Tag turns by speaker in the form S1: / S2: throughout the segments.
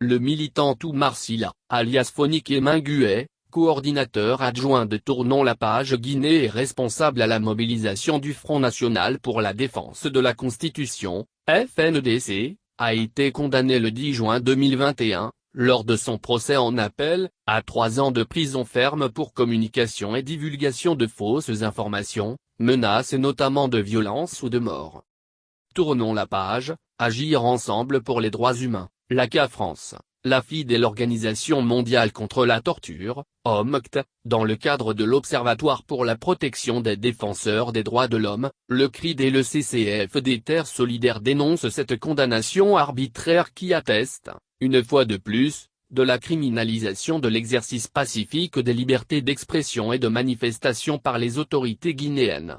S1: Le militant Oumar Sylla, alias Phonique Minguet, coordinateur adjoint de Tournons la page Guinée et responsable à la mobilisation du Front National pour la défense de la Constitution, FNDC, a été condamné le 10 juin 2021, lors de son procès en appel, à 3 ans de prison ferme pour communication et divulgation de fausses informations, menaces et notamment de violence ou de mort. Tournons la page, agir ensemble pour les droits humains, l'ACA France, l'AFID et l'Organisation mondiale contre la torture, OMCT, dans le cadre de l'Observatoire pour la protection des défenseurs des droits de l'homme, le CRID et le CCFD Terre solidaire dénoncent cette condamnation arbitraire qui atteste, une fois de plus, de la criminalisation de l'exercice pacifique des libertés d'expression et de manifestation par les autorités guinéennes.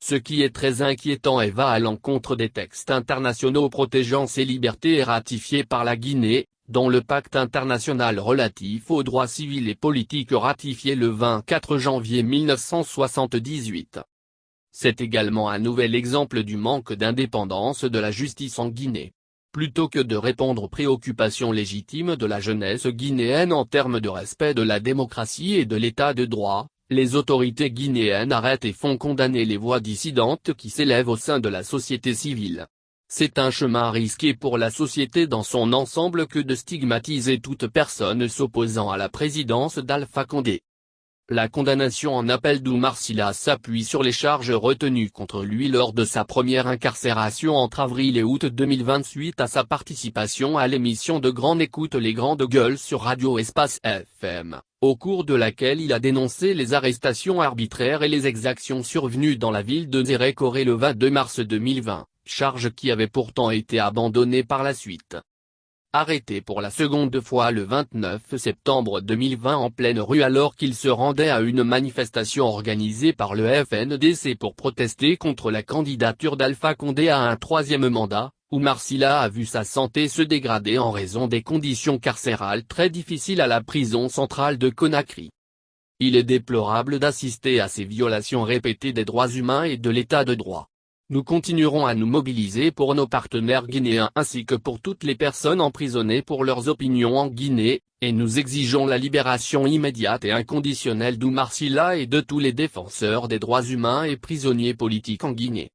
S1: Ce qui est très inquiétant et va à l'encontre des textes internationaux protégeant ces libertés et ratifiés par la Guinée, dont le pacte international relatif aux droits civils et politiques ratifié le 24 janvier 1978. C'est également un nouvel exemple du manque d'indépendance de la justice en Guinée. Plutôt que de répondre aux préoccupations légitimes de la jeunesse guinéenne en termes de respect de la démocratie et de l'état de droit, les autorités guinéennes arrêtent et font condamner les voix dissidentes qui s'élèvent au sein de la société civile. C'est un chemin risqué pour la société dans son ensemble que de stigmatiser toute personne s'opposant à la présidence d'Alpha Condé. La condamnation en appel d'Oumar Sylla s'appuie sur les charges retenues contre lui lors de sa première incarcération entre avril et août 2020 suite à sa participation à l'émission de grande écoute Les Grandes Gueules sur Radio Espace FM, au cours de laquelle il a dénoncé les arrestations arbitraires et les exactions survenues dans la ville de Zérékoré le 22 mars 2020, charge qui avait pourtant été abandonnée par la suite. Arrêté pour la seconde fois le 29 septembre 2020 en pleine rue alors qu'il se rendait à une manifestation organisée par le FNDC pour protester contre la candidature d'Alpha Condé à un troisième mandat, Oumar Sylla a vu sa santé se dégrader en raison des conditions carcérales très difficiles à la prison centrale de Conakry. Il est déplorable d'assister à ces violations répétées des droits humains et de l'état de droit. Nous continuerons à nous mobiliser pour nos partenaires guinéens ainsi que pour toutes les personnes emprisonnées pour leurs opinions en Guinée, et nous exigeons la libération immédiate et inconditionnelle d'Oumar Sylla et de tous les défenseurs des droits humains et prisonniers politiques en Guinée.